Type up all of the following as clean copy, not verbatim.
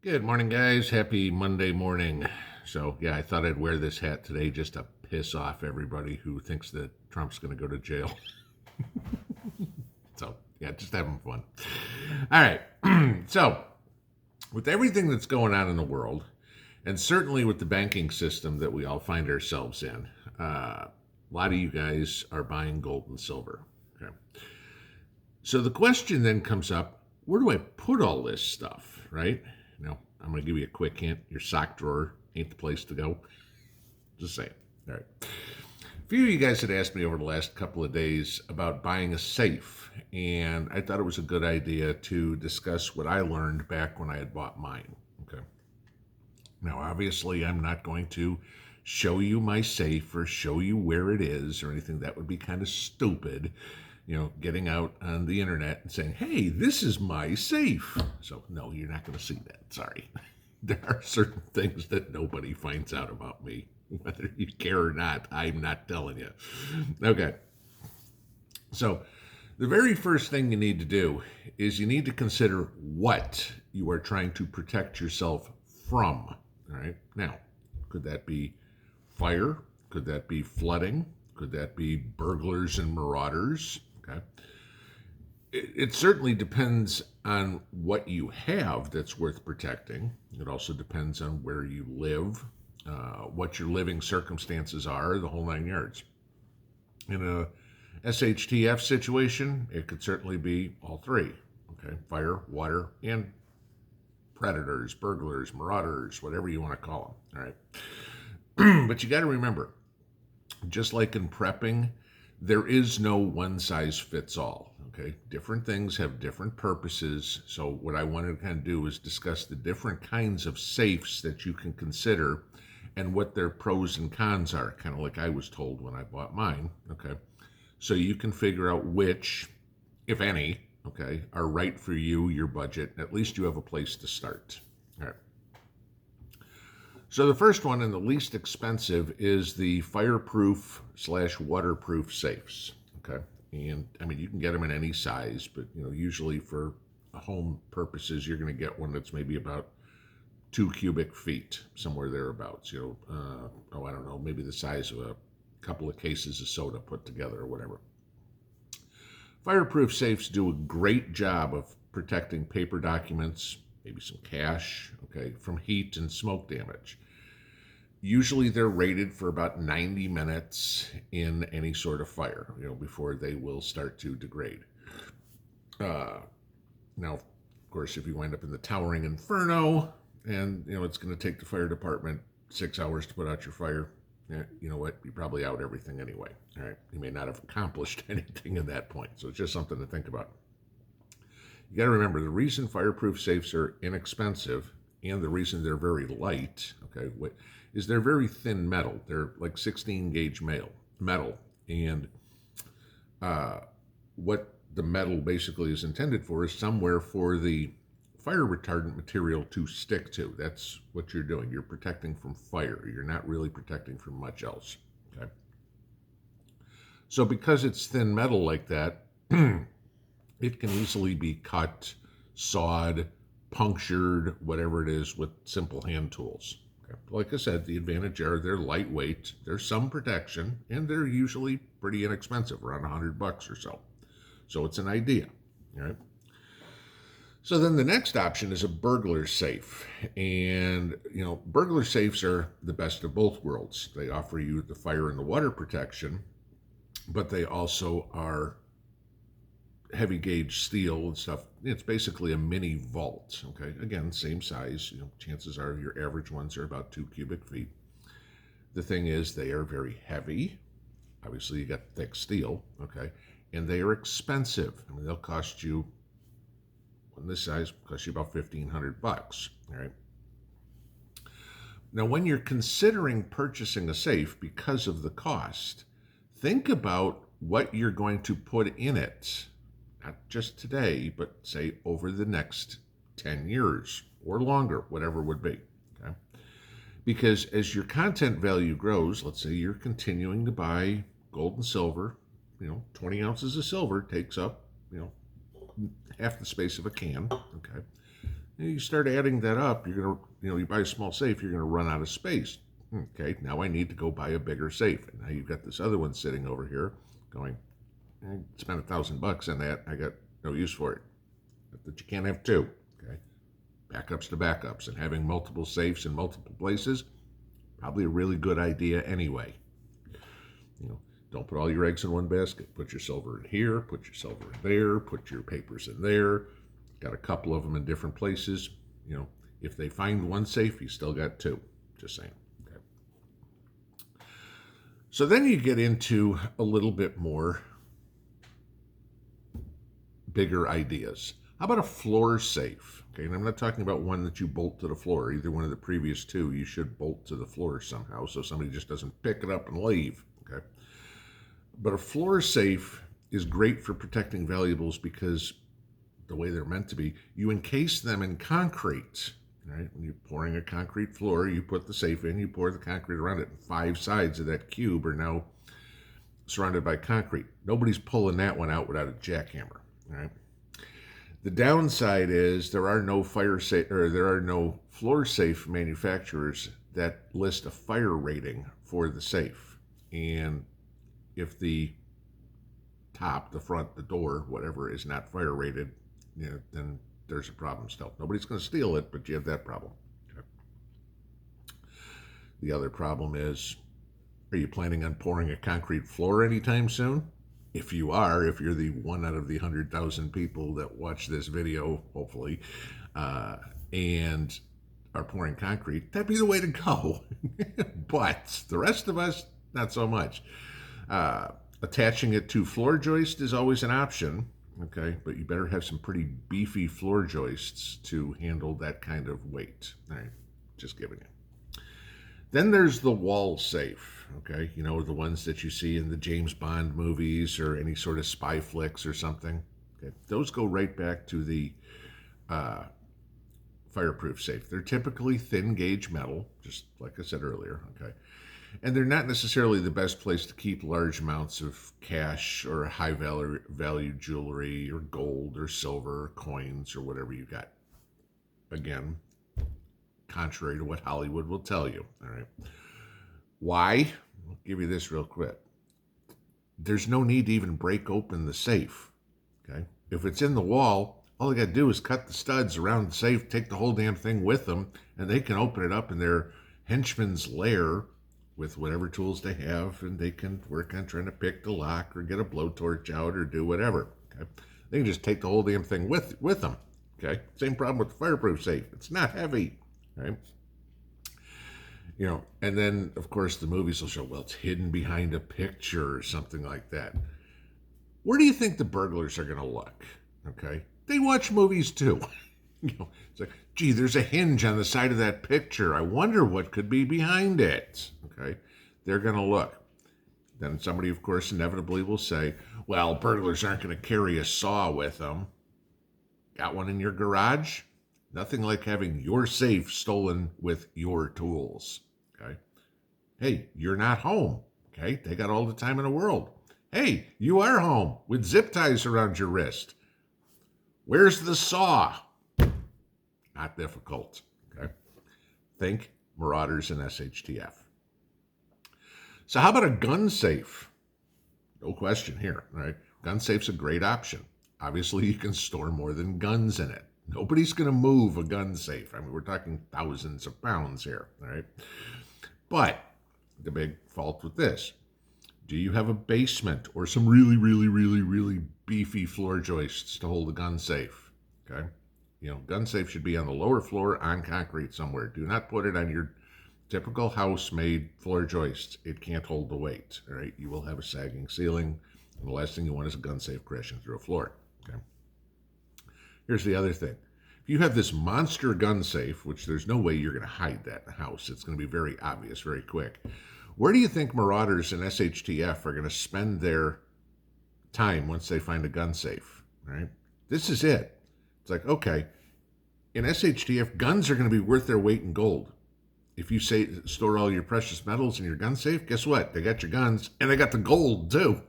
Good morning, guys. Happy Monday morning. So, yeah, I thought I'd wear this hat today just to piss off everybody who thinks that Trump's going to go to jail. So, yeah, just having fun. All right. So, with everything that's going on in the world, and certainly with the banking system that we all find ourselves in, a lot of you guys are buying gold and silver. Okay. So, the question then comes up, where do I put all this stuff, right? Now, I'm going to give you a quick hint. Your sock drawer ain't the place to go. Just saying. All right. A few of you guys had asked me over the last couple of days about buying a safe, and I thought it was a good idea to discuss what I learned back when I had bought mine. Okay. Now, obviously, I'm not going to show you my safe or show you where it is or anything. That would be kind of stupid, getting out on the internet and saying, hey, this is my safe. So, no, you're not going to see that. Sorry. There are certain things that nobody finds out about me. Whether you care or not, I'm not telling you. Okay. So, the very first thing you need to do is you need to consider what you are trying to protect yourself from. All right. Now, could that be fire? Could that be flooding? Could that be burglars and marauders? Okay. It certainly depends on what you have that's worth protecting. It also depends on where you live, what your living circumstances are, the whole nine yards. In a SHTF situation, it could certainly be all three. Okay, fire, water, and predators, burglars, marauders, whatever you want to call them. All right. But you got to remember, just like in prepping, there is no one size fits all. Okay, different things have different purposes. So what I wanted to kind of do is discuss the different kinds of safes that you can consider and what their pros and cons are, kind of like I was told when I bought mine. Okay, so you can figure out which, if any, okay, are right for you, your budget. At least you have a place to start. All right. So the first one and the least expensive is the fireproof / waterproof safes. Okay, and I mean you can get them in any size, but usually for home purposes you're going to get one that's maybe about 2 cubic feet, somewhere thereabouts. I don't know, maybe the size of a couple of cases of soda put together or whatever. Fireproof safes do a great job of protecting paper documents, maybe some cash, okay, from heat and smoke damage. Usually they're rated for about 90 minutes in any sort of fire, before they will start to degrade. Now, of course, if you wind up in the towering inferno and, it's going to take the fire department 6 hours to put out your fire, you know what? You're probably out everything anyway. All right. You may not have accomplished anything at that point. So it's just something to think about. You got to remember the reason fireproof safes are inexpensive and the reason they're very light, okay, is they're very thin metal. They're like 16 gauge metal. And what the metal basically is intended for is somewhere for the fire retardant material to stick to. That's what you're doing. You're protecting from fire. You're not really protecting from much else. Okay. So because it's thin metal like that, it can easily be cut, sawed, punctured, whatever it is, with simple hand tools. Okay. Like I said, the advantage are they're lightweight, there's some protection, and they're usually pretty inexpensive, around $100 or so. So it's an idea. All right. So then the next option is a burglar safe. And, burglar safes are the best of both worlds. They offer you the fire and the water protection, but they also are heavy gauge steel and stuff. It's basically a mini vault. Okay. Again, same size. Chances are your average ones are about 2 cubic feet. The thing is, they are very heavy. Obviously, you got thick steel. Okay. And they are expensive. I mean, they'll cost you, on this size, cost you about $1,500. All right. Now, when you're considering purchasing a safe because of the cost, think about what you're going to put in it. Not just today, but say over the next 10 years or longer, whatever would be. Okay? Because as your content value grows, let's say you're continuing to buy gold and silver, 20 ounces of silver takes up, half the space of a can. Okay. And you start adding that up, you're going to, you buy a small safe, you're going to run out of space. Okay, now I need to go buy a bigger safe. And now you've got this other one sitting over here going, I spent $1,000 on that. I got no use for it. But you can't have two. Okay, backups to backups, and having multiple safes in multiple places, probably a really good idea anyway. Don't put all your eggs in one basket. Put your silver in here, put your silver in there, put your papers in there. Got a couple of them in different places. If they find one safe, you still got two. Just saying. Okay. So then you get into a little bit more bigger ideas. How about a floor safe? Okay, and I'm not talking about one that you bolt to the floor. Either one of the previous two, you should bolt to the floor somehow so somebody just doesn't pick it up and leave. Okay. But a floor safe is great for protecting valuables because the way they're meant to be, you encase them in concrete. Right? When you're pouring a concrete floor, you put the safe in, you pour the concrete around it, and 5 sides of that cube are now surrounded by concrete. Nobody's pulling that one out without a jackhammer. Right? The downside is there are no floor safe manufacturers that list a fire rating for the safe. And if the top, the front, the door, whatever, is not fire rated, then there's a problem still. Nobody's going to steal it, but you have that problem. Okay. The other problem is, are you planning on pouring a concrete floor anytime soon? If you are, if you're the one out of the 100,000 people that watch this video, hopefully, and are pouring concrete, that'd be the way to go. But the rest of us, not so much. Attaching it to floor joist is always an option, okay? But you better have some pretty beefy floor joists to handle that kind of weight. All right, just giving you. Then there's the wall safe, okay? The ones that you see in the James Bond movies or any sort of spy flicks or something. Okay, those go right back to the fireproof safe. They're typically thin gauge metal, just like I said earlier, okay? And they're not necessarily the best place to keep large amounts of cash or high value jewelry or gold or silver or coins or whatever you got. Again, contrary to what Hollywood will tell you. All right. Why? I'll give you this real quick. There's no need to even break open the safe. Okay. If it's in the wall, all they got to do is cut the studs around the safe, take the whole damn thing with them, and they can open it up in their henchman's lair with whatever tools they have, and they can work on trying to pick the lock or get a blowtorch out or do whatever. Okay? They can just take the whole damn thing with them. Okay, same problem with the fireproof safe. It's not heavy, right? And then of course the movies will show, well, it's hidden behind a picture or something like that. Where do you think the burglars are going to look? Okay, they watch movies too. It's like, gee, there's a hinge on the side of that picture. I wonder what could be behind it. Okay, they're going to look. Then somebody, of course, inevitably will say, well, burglars aren't going to carry a saw with them. Got one in your garage? Nothing like having your safe stolen with your tools. Okay, hey, you're not home. Okay, they got all the time in the world. Hey, you are home with zip ties around your wrist. Where's the saw? Not difficult, okay? Think Marauders and SHTF. So how about a gun safe? No question here, right? Gun safe's a great option. Obviously, you can store more than guns in it. Nobody's going to move a gun safe. I mean, we're talking thousands of pounds here, all right? But the big fault with this, do you have a basement or some really, really, really, really beefy floor joists to hold a gun safe, okay? Gun safe should be on the lower floor on concrete somewhere. Do not put it on your typical house-made floor joists. It can't hold the weight, all right? You will have a sagging ceiling, and the last thing you want is a gun safe crashing through a floor, okay? Here's the other thing. If you have this monster gun safe, which there's no way you're going to hide that in the house, it's going to be very obvious very quick. Where do you think Marauders and SHTF are going to spend their time once they find a gun safe, right? This is it. It's like, okay, in SHTF, guns are going to be worth their weight in gold. If you say store all your precious metals in your gun safe, guess what? They got your guns, and they got the gold, too.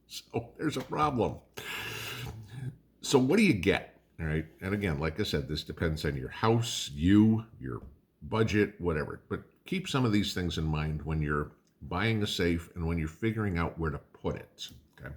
So there's a problem. So what do you get? All right. And again, like I said, this depends on your house, your budget, whatever. But keep some of these things in mind when you're buying a safe and when you're figuring out where to put it. Okay.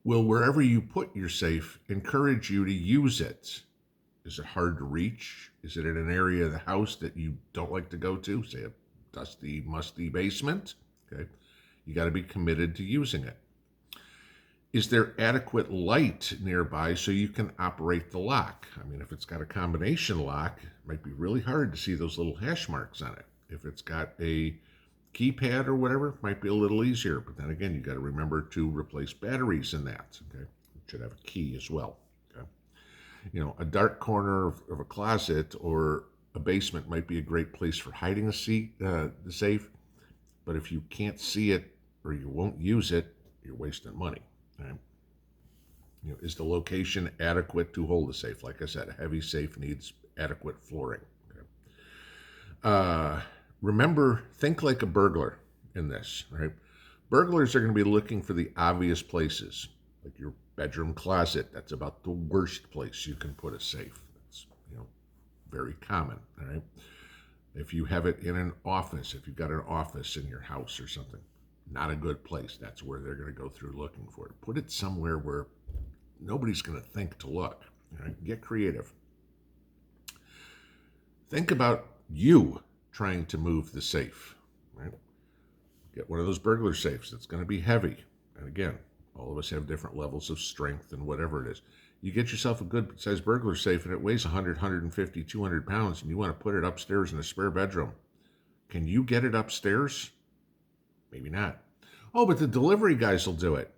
Will wherever you put your safe encourage you to use it? Is it hard to reach? Is it in an area of the house that you don't like to go to, say a dusty, musty basement? Okay. You got to be committed to using it. Is there adequate light nearby so you can operate the lock? I mean, if it's got a combination lock, it might be really hard to see those little hash marks on it. If it's got a keypad or whatever, it might be a little easier. But then again, you got to remember to replace batteries in that. Okay, it should have a key as well. Okay, a dark corner of a closet or a basement might be a great place for hiding the safe. But if you can't see it or you won't use it, you're wasting money. Right? Is the location adequate to hold a safe? Like I said, a heavy safe needs adequate flooring. Okay. Remember, think like a burglar in this, right? Burglars are going to be looking for the obvious places, like your bedroom closet. That's about the worst place you can put a safe. That's, very common, all right? If you have it in an office, if you've got an office in your house or something, not a good place. That's where they're going to go through looking for it. Put it somewhere where nobody's going to think to look. Right? Get creative. Think about you trying to move the safe. Right? Get one of those burglar safes that's going to be heavy. And again, all of us have different levels of strength and whatever it is. You get yourself a good sized burglar safe and it weighs 100, 150, 200 pounds and you want to put it upstairs in a spare bedroom. Can you get it upstairs? Maybe not. Oh, but the delivery guys will do it.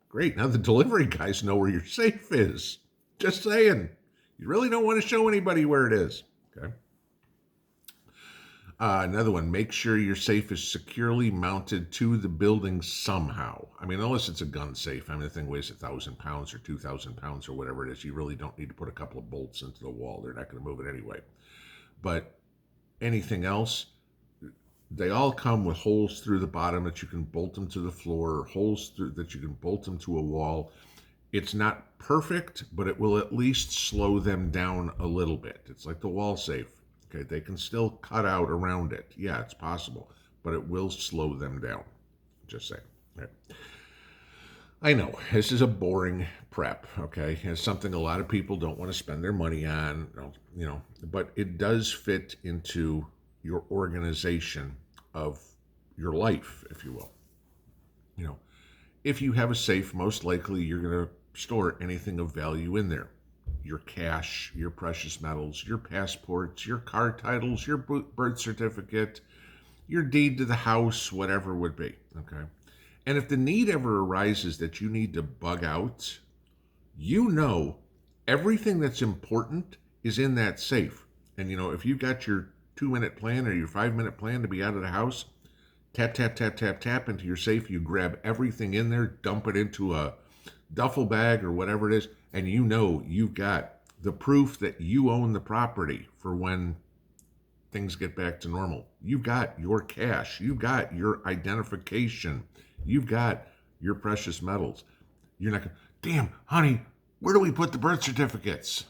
Great. Now the delivery guys know where your safe is. Just saying. You really don't want to show anybody where it is. Okay. Another one, make sure your safe is securely mounted to the building somehow. I mean, unless it's a gun safe. I mean, the thing weighs 1,000 pounds or 2,000 pounds or whatever it is. You really don't need to put a couple of bolts into the wall. They're not going to move it anyway. But anything else, they all come with holes through the bottom that you can bolt them to the floor, or holes that you can bolt them to a wall. It's not perfect, but it will at least slow them down a little bit. It's like the wall safe. Okay, they can still cut out around it. Yeah, it's possible, but it will slow them down. Just saying. Right. I know this is a boring prep. Okay, it's something a lot of people don't want to spend their money on. But it does fit into your organization of your life, if you will. If you have a safe, most likely you're going to store anything of value in there. Your cash, your precious metals, your passports, your car titles, your birth certificate, your deed to the house, whatever it would be, okay? And if the need ever arises that you need to bug out, everything that's important is in that safe. And, if you've got your 2-minute plan or your 5-minute plan to be out of the house, tap, tap, tap, tap, tap into your safe. You grab everything in there, dump it into a duffel bag or whatever it is, and you've got the proof that you own the property for when things get back to normal. You've got your cash. You've got your identification. You've got your precious metals. You're not going, damn, honey, where do we put the birth certificates?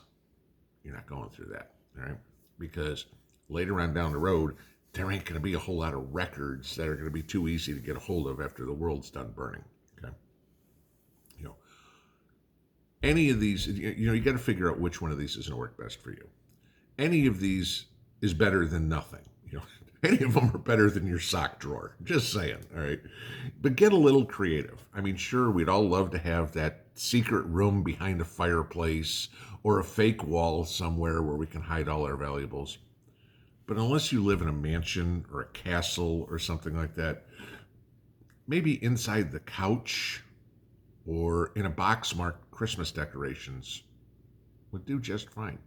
You're not going through that, all right? Because later on down the road, there ain't going to be a whole lot of records that are going to be too easy to get a hold of after the world's done burning, okay? Any of these, you got to figure out which one of these is going to work best for you. Any of these is better than nothing. Any of them are better than your sock drawer. Just saying, all right? But get a little creative. I mean, sure, we'd all love to have that secret room behind a fireplace or a fake wall somewhere where we can hide all our valuables. But unless you live in a mansion or a castle or something like that, maybe inside the couch or in a box marked Christmas decorations would do just fine.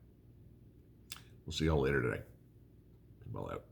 We'll see y'all later today. Pinball out.